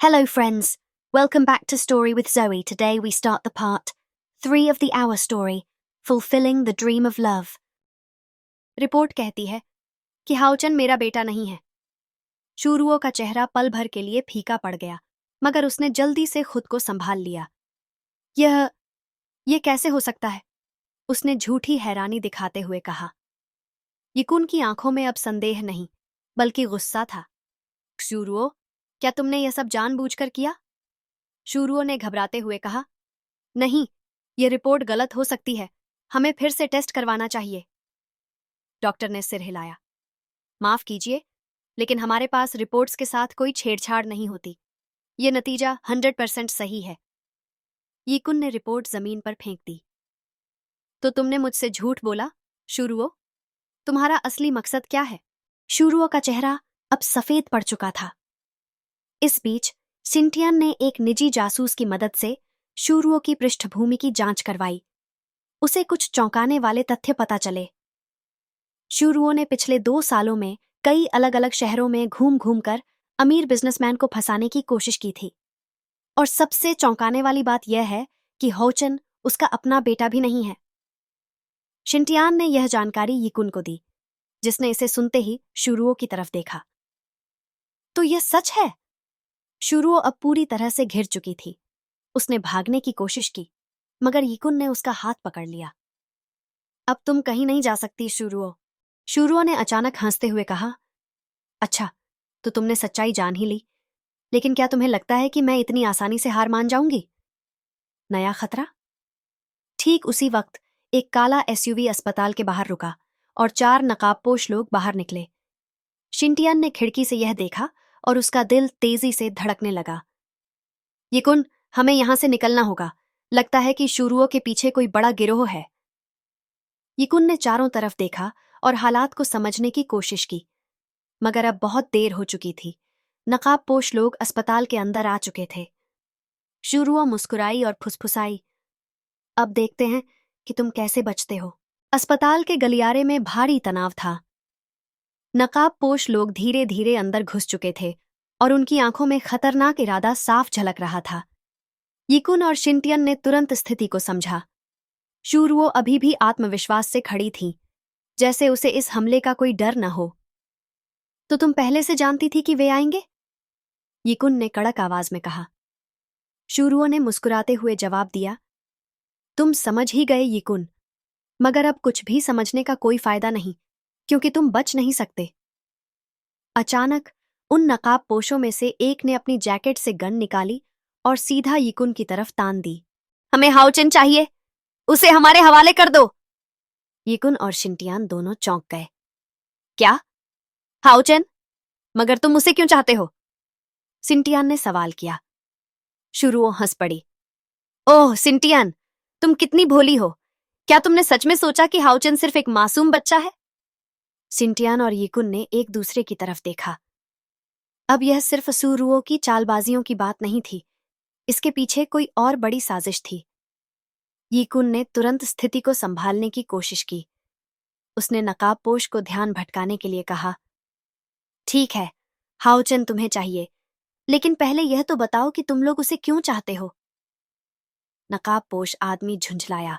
Hello, friends. Welcome back to Story with Zoe. Today we start the part 3 of the Hour story, Fulfilling the Dream of Love. Report कहती है कि हाउचन मेरा बेटा नहीं है। शुरुओं का चेहरा पल भर के लिए फीका पड़ गया, मगर उसने जल्दी से खुद को संभाल लिया। यह कैसे हो सकता है? उसने झूठी हैरानी दिखाते हुए कहा। यिकुन की आंखों में अब संदेह नहीं, बल्कि गुस्सा था। शुरुओ, क्या तुमने यह सब जानबूझकर किया? शुरुओ ने घबराते हुए कहा। नहीं, यह रिपोर्ट गलत हो सकती है। हमें फिर से टेस्ट करवाना चाहिए। डॉक्टर ने सिर हिलाया। माफ कीजिए, लेकिन हमारे पास रिपोर्ट्स के साथ कोई छेड़छाड़ नहीं होती। यह नतीजा 100% सही है। यिकुन ने रिपोर्ट जमीन पर फेंक दी। तो तुमने मुझसे झूठ बोला, शुरुओ? तुम्हारा असली मकसद क्या है? शुरुओ का चेहरा अब सफेद पड़ चुका था। इस बीच सिंटियन ने एक निजी जासूस की मदद से शुरुओ की पृष्ठभूमि की जांच करवाई। उसे कुछ चौंकाने वाले तथ्य पता चले। शुरुओ ने पिछले 2 सालों में कई अलग अलग शहरों में घूम घूम कर अमीर बिजनेसमैन को फंसाने की कोशिश की थी। और सबसे चौंकाने वाली बात यह है कि होचन उसका अपना बेटा भी नहीं है। शिंटियान ने यह जानकारी यिकुन को दी, जिसने इसे सुनते ही शुरुओ की तरफ देखा। तो यह सच है? शुरुओ अब पूरी तरह से घिर चुकी थी। उसने भागने की कोशिश की, मगर यिकुन ने उसका हाथ पकड़ लिया। अब तुम कहीं नहीं जा सकती, शुरुओ। शुरुओ ने अचानक हंसते हुए कहा। अच्छा, तो तुमने सच्चाई जान ही ली, लेकिन क्या तुम्हें लगता है कि मैं इतनी आसानी से हार मान जाऊंगी? नया खतरा? ठीक उसी वक्त एक काला एसयूवी अस्पताल के बाहर रुका और 4 नकाबपोश लोग बाहर निकले। शिंटियन ने खिड़की से यह देखा और उसका दिल तेजी से धड़कने लगा। यिकुन, हमें यहां से निकलना होगा। लगता है कि शुरुओं के पीछे कोई बड़ा गिरोह है। यिकुन ने चारों तरफ देखा और हालात को समझने की कोशिश की, मगर अब बहुत देर हो चुकी थी। नकाबपोश लोग अस्पताल के अंदर आ चुके थे। शुरुओं मुस्कुराई और फुसफुसाई। अब देखते हैं कि तुम कैसे बचते हो। अस्पताल के गलियारे में भारी तनाव था। नकाबपोश लोग धीरे धीरे अंदर घुस चुके थे और उनकी आंखों में खतरनाक इरादा साफ झलक रहा था। यिकुन और शिंटियन ने तुरंत स्थिति को समझा। शुरुओ अभी भी आत्मविश्वास से खड़ी थी, जैसे उसे इस हमले का कोई डर न हो। तो तुम पहले से जानती थी कि वे आएंगे? यिकुन ने कड़क आवाज में कहा। शुरुओ ने मुस्कुराते हुए जवाब दिया। तुम समझ ही गए, यिकुन, मगर अब कुछ भी समझने का कोई फायदा नहीं, क्योंकि तुम बच नहीं सकते। अचानक उन नकाबपोशों में से एक ने अपनी जैकेट से गन निकाली और सीधा यिकुन की तरफ तान दी। हमें हाउचन चाहिए, उसे हमारे हवाले कर दो। यिकुन और शिंटियान दोनों चौंक गए। क्या? हाउचन? मगर तुम उसे क्यों चाहते हो? सिंटियान ने सवाल किया। शुरुओ हंस पड़ी। ओह सिंटियान, तुम कितनी भोली हो। क्या तुमने सच में सोचा कि हाउचन सिर्फ एक मासूम बच्चा है? सिंटियान और यिकुन ने एक दूसरे की तरफ देखा। अब यह सिर्फ शुरुओ की चालबाजियों की बात नहीं थी, इसके पीछे कोई और बड़ी साजिश थी। यिकुन ने तुरंत स्थिति को संभालने की कोशिश की। उसने नकाबपोश को ध्यान भटकाने के लिए कहा। ठीक है, हाउचन तुम्हें चाहिए, लेकिन पहले यह तो बताओ कि तुम लोग उसे क्यों चाहते हो? नकाबपोश आदमी झुंझलाया।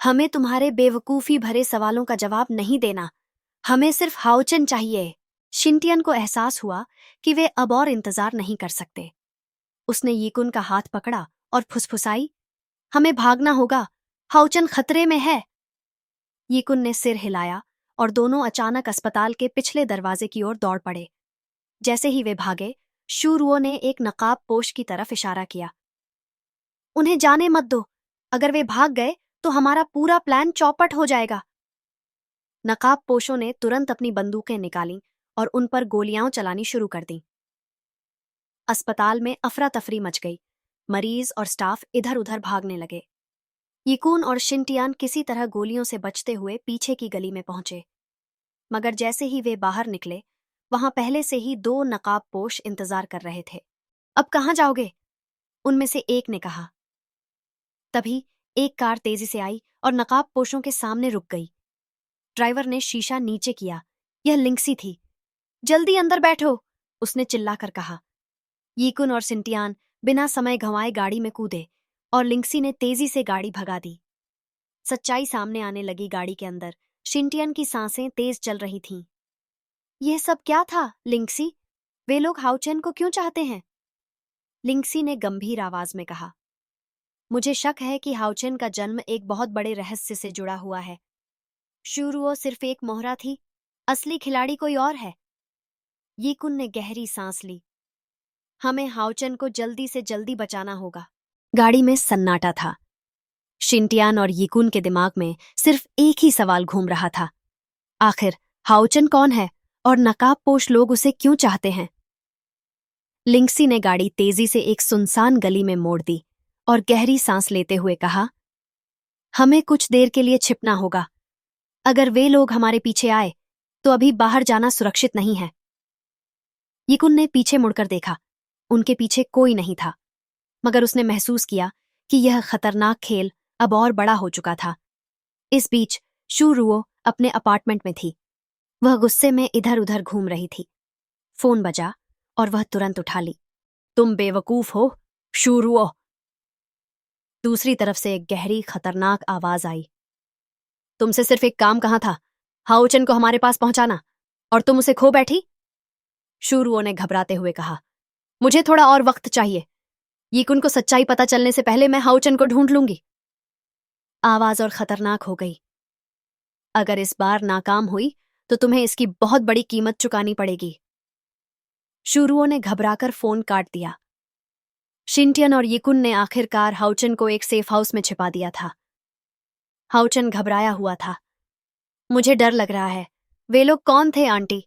हमें तुम्हारे बेवकूफी भरे सवालों का जवाब नहीं देना। हमें सिर्फ हाउचन चाहिए। शिंटियन को एहसास हुआ कि वे अब और इंतजार नहीं कर सकते। उसने यिकुन का हाथ पकड़ा और फुसफुसाई। हमें भागना होगा, हाउचन खतरे में है। यिकुन ने सिर हिलाया और दोनों अचानक अस्पताल के पिछले दरवाजे की ओर दौड़ पड़े। जैसे ही वे भागे, शुरुओ ने एक नकाबपोश की तरफ इशारा किया। उन्हें जाने मत दो, अगर वे भाग गए तो हमारा पूरा प्लान चौपट हो जाएगा। नकाबपोशों ने तुरंत अपनी बंदूकें निकालीं और उन पर गोलियां चलानी शुरू कर दीं। अस्पताल में अफरा तफरी मच गई। मरीज और स्टाफ इधर उधर भागने लगे। यिकुन और शिंटियान किसी तरह गोलियों से बचते हुए पीछे की गली में पहुंचे, मगर जैसे ही वे बाहर निकले, वहां पहले से ही 2 नकाबपोश इंतजार कर रहे थे। अब कहां जाओगे? उनमें से एक ने कहा। तभी एक कार तेजी से आई और नकाबपोशों के सामने रुक गई। ड्राइवर ने शीशा नीचे किया। यह लिंक्सी थी। जल्दी अंदर बैठो, उसने चिल्लाकर कहा। यीकुन और सिंटियान बिना समय गंवाए गाड़ी में कूदे और लिंक्सी ने तेजी से गाड़ी भगा दी। सच्चाई सामने आने लगी गाड़ी के अंदर। शिंटियन की सांसें तेज चल रही थीं। यह सब क्या था, लिंक्सी? वे लोग हाउचेन को क्यों चाहते हैं? लिंक्सी ने गंभीर आवाज में कहा। मुझे शक है कि हाउचेन का जन्म एक बहुत बड़े रहस्य से जुड़ा हुआ है। शुरुओ सिर्फ एक मोहरा थी, असली खिलाड़ी कोई और है। यीकुन ने गहरी सांस ली। हमें हाउचेन को जल्दी से जल्दी बचाना होगा। गाड़ी में सन्नाटा था। शिंटियान और यीकुन के दिमाग में सिर्फ एक ही सवाल घूम रहा था। आखिर हाउचेन कौन है और नकाबपोश लोग उसे क्यों चाहते हैं? लिंक्सी ने गाड़ी तेजी से एक सुनसान गली में मोड़ दी और गहरी सांस लेते हुए कहा, हमें कुछ देर के लिए छिपना होगा। अगर वे लोग हमारे पीछे आए तो अभी बाहर जाना सुरक्षित नहीं है। यीकुन ने पीछे मुड़कर देखा। उनके पीछे कोई नहीं था, मगर उसने महसूस किया कि यह खतरनाक खेल अब और बड़ा हो चुका था। इस बीच शुरुओ अपने अपार्टमेंट में थी। वह गुस्से में इधर उधर घूम रही थी। फोन बजा और वह तुरंत उठा ली। तुम बेवकूफ हो, शुरुओ। दूसरी तरफ से एक गहरी खतरनाक आवाज आई। तुमसे सिर्फ एक काम कहा था, हाउचेन को हमारे पास पहुंचाना, और तुम उसे खो बैठी। शुरुओ ने घबराते हुए कहा, मुझे थोड़ा और वक्त चाहिए। यीकुन को सच्चाई पता चलने से पहले मैं हाउचेन को ढूंढ लूंगी। आवाज और खतरनाक हो गई। अगर इस बार नाकाम हुई तो तुम्हें इसकी बहुत बड़ी कीमत चुकानी पड़ेगी। शुरुओ ने घबराकर फोन काट दिया। शिंटियन और यीकुन ने आखिरकार हाउचेन को एक सेफ हाउस में छिपा दिया था। हाउचेन घबराया हुआ था। मुझे डर लग रहा है। वे लोग कौन थे, आंटी?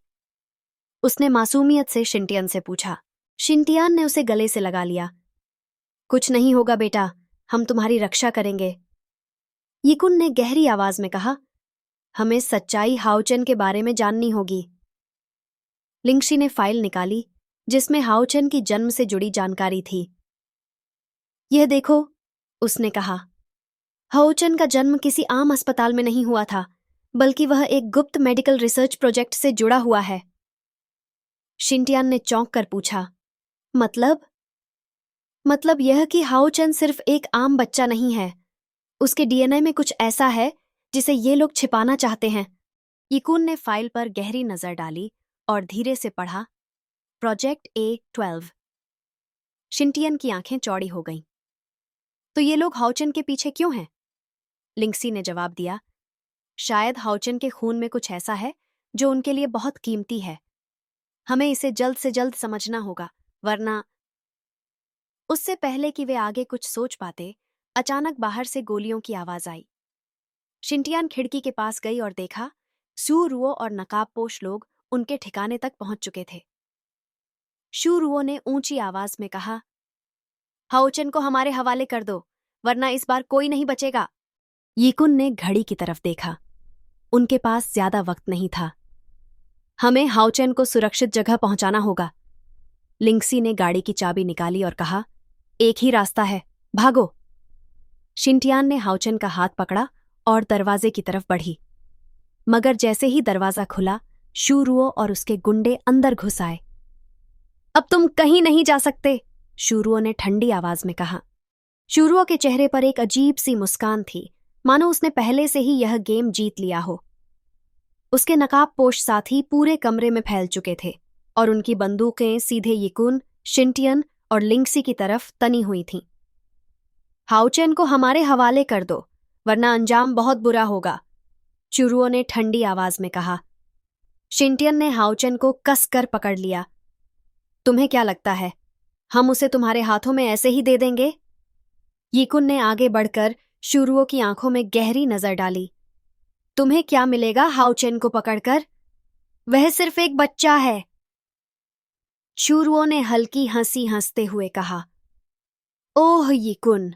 उसने मासूमियत से शिंटियन से पूछा। शिंटियान ने उसे गले से लगा लिया। कुछ नहीं होगा बेटा, हम तुम्हारी रक्षा करेंगे। यीकुन ने गहरी आवाज में कहा, हमें सच्चाई हाउचेन के बारे में जाननी होगी। लिंक्सी ने फाइल निकाली जिसमें हाउचेन की जन्म से जुड़ी जानकारी थी। यह देखो, उसने कहा। हाउचेन का जन्म किसी आम अस्पताल में नहीं हुआ था, बल्कि वह एक गुप्त मेडिकल रिसर्च प्रोजेक्ट से जुड़ा हुआ है। शिंटियान ने चौंक कर पूछा, मतलब यह कि हाउचेन सिर्फ एक आम बच्चा नहीं है। उसके डीएनए में कुछ ऐसा है जिसे ये लोग छिपाना चाहते हैं। यीकुन ने फाइल पर गहरी नजर डाली और धीरे से पढ़ा, प्रोजेक्ट A12। शिंटियन की आंखें चौड़ी हो गईं। तो ये लोग हाउचेन के पीछे क्यों हैं? लिंक्सी ने जवाब दिया, शायद हाउचेन के खून में कुछ ऐसा है जो उनके लिए बहुत कीमती है। हमें इसे जल्द से जल्द समझना होगा, वरना। उससे पहले कि वे आगे कुछ सोच पाते, अचानक बाहर से गोलियों की आवाज आई। शिंटियान खिड़की के पास गई और देखा, शुरुओ और नकाबपोश लोग उनके ठिकाने तक पहुंच चुके थे। शुरुओ ने ऊंची आवाज में कहा, हाउचेन को हमारे हवाले कर दो, वरना इस बार कोई नहीं बचेगा। यीकुन ने घड़ी की तरफ देखा। उनके पास ज्यादा वक्त नहीं था। हमें हाउचेन को सुरक्षित जगह पहुंचाना होगा। लिंक्सी ने गाड़ी की चाबी निकाली और कहा, एक ही रास्ता है, भागो। शिंटियान ने हाउचेन का हाथ पकड़ा और दरवाजे की तरफ बढ़ी। मगर जैसे ही दरवाजा खुला, शुरुओ और उसके गुंडे अंदर घुस आए। अब तुम कहीं नहीं जा सकते, शुरुओ ने ठंडी आवाज में कहा। शुरुओ के चेहरे पर एक अजीब सी मुस्कान थी, मानो उसने पहले से ही यह गेम जीत लिया हो। उसके नकाबपोश साथी पूरे कमरे में फैल चुके थे और उनकी बंदूकें सीधे यीकुन, शिंटियन और लिंक्सी की तरफ तनी हुई थीं। हाउचेन को हमारे हवाले कर दो, वरना अंजाम बहुत बुरा होगा, शुरुओ ने ठंडी आवाज में कहा। शिंटियन ने हाउचेन को कसकर पकड़ लिया। तुम्हें क्या लगता है, हम उसे तुम्हारे हाथों में ऐसे ही दे देंगे? यीकुन ने आगे बढ़कर शुरुओ की आंखों में गहरी नजर डाली। तुम्हें क्या मिलेगा हाउचेन को पकड़कर? वह सिर्फ एक बच्चा है। शुरुओ ने हल्की हंसी हंसते हुए कहा। ओह यीकुन,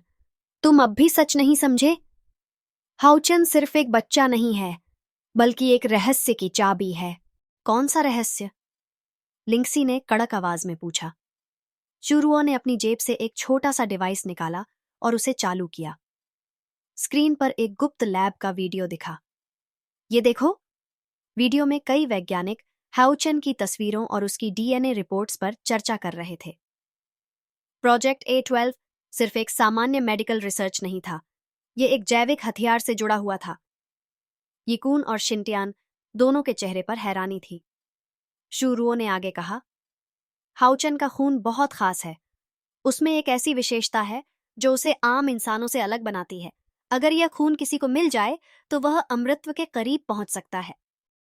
तुम अब भी सच नहीं समझे? हाउचेन सिर्फ एक बच्चा नहीं है, बल्कि एक रहस्य की चाबी है। कौन सा रहस्य? लिंक्सी ने कड़क आवाज में पूछा। शुरुओ ने अपनी जेब से एक छोटा सा डिवाइस निकाला और उसे चालू किया। स्क्रीन पर एक गुप्त लैब का वीडियो दिखा। ये देखो। वीडियो में कई वैज्ञानिक हाउचेन की तस्वीरों और उसकी डीएनए रिपोर्ट्स पर चर्चा कर रहे थे। प्रोजेक्ट A12 सिर्फ एक सामान्य मेडिकल रिसर्च नहीं था, ये एक जैविक हथियार से जुड़ा हुआ था। यिकुन और शिंटियान दोनों के चेहरे पर हैरानी थी। शूरुओ ने आगे कहा, हाउचन का खून बहुत खास है। उसमें एक ऐसी विशेषता है जो उसे आम इंसानों से अलग बनाती है। अगर यह खून किसी को मिल जाए तो वह अमृतत्व के करीब पहुंच सकता है।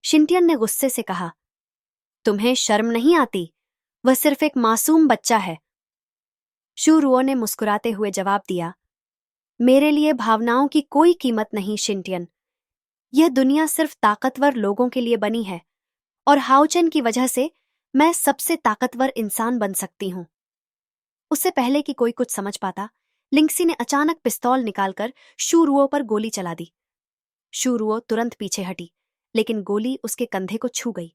शिंटियन ने गुस्से से कहा, तुम्हें शर्म नहीं आती? वह सिर्फ एक मासूम बच्चा है। शूरुओ ने मुस्कुराते हुए जवाब दिया, मेरे लिए भावनाओं की कोई कीमत नहीं शिंटियन। यह दुनिया सिर्फ ताकतवर लोगों के लिए बनी है और हाउचन की वजह से मैं सबसे ताकतवर इंसान बन सकती हूं। उससे पहले कि कोई कुछ समझ पाता, लिंक्सी ने अचानक पिस्तौल निकालकर शूरुओ पर गोली चला दी। शूरुओ तुरंत पीछे हटी, लेकिन गोली उसके कंधे को छू गई।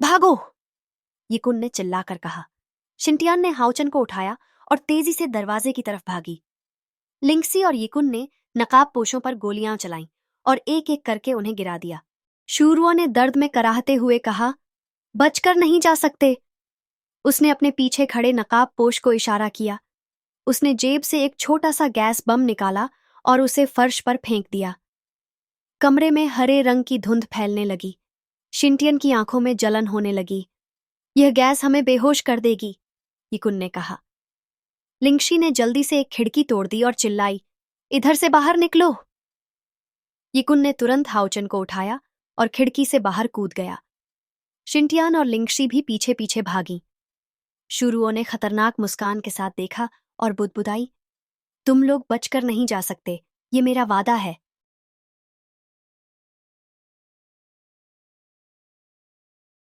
भागो! यिकुन ने चिल्लाकर कहा। शिंटियान ने हाउचन को उठाया और तेजी से दरवाजे की तरफ भागी। लिंक्सी और यिकुन ने नकाबपोशों पर गोलियां चलाईं और एक एक करके उन्हें गिरा दिया। शूरुओ ने दर्द में कराहते हुए कहा, बचकर नहीं जा सकते। उसने अपने पीछे खड़े नकाबपोश को इशारा किया। उसने जेब से एक छोटा सा गैस बम निकाला और उसे फर्श पर फेंक दिया। कमरे में हरे रंग की धुंध फैलने लगी। शिंटियन की आंखों में जलन होने लगी। यह गैस हमें बेहोश कर देगी, यिकुन ने कहा। लिंक्शी ने जल्दी से एक खिड़की तोड़ दी और चिल्लाई, इधर से बाहर निकलो। यिकुन ने तुरंत हाउचन को उठाया और खिड़की से बाहर कूद गया। शिंटियान और लिंक्शी भी पीछे पीछे भागी। शूरुओ ने खतरनाक मुस्कान के साथ देखा और बुदबुदाई, तुम लोग बचकर नहीं जा सकते, ये मेरा वादा है।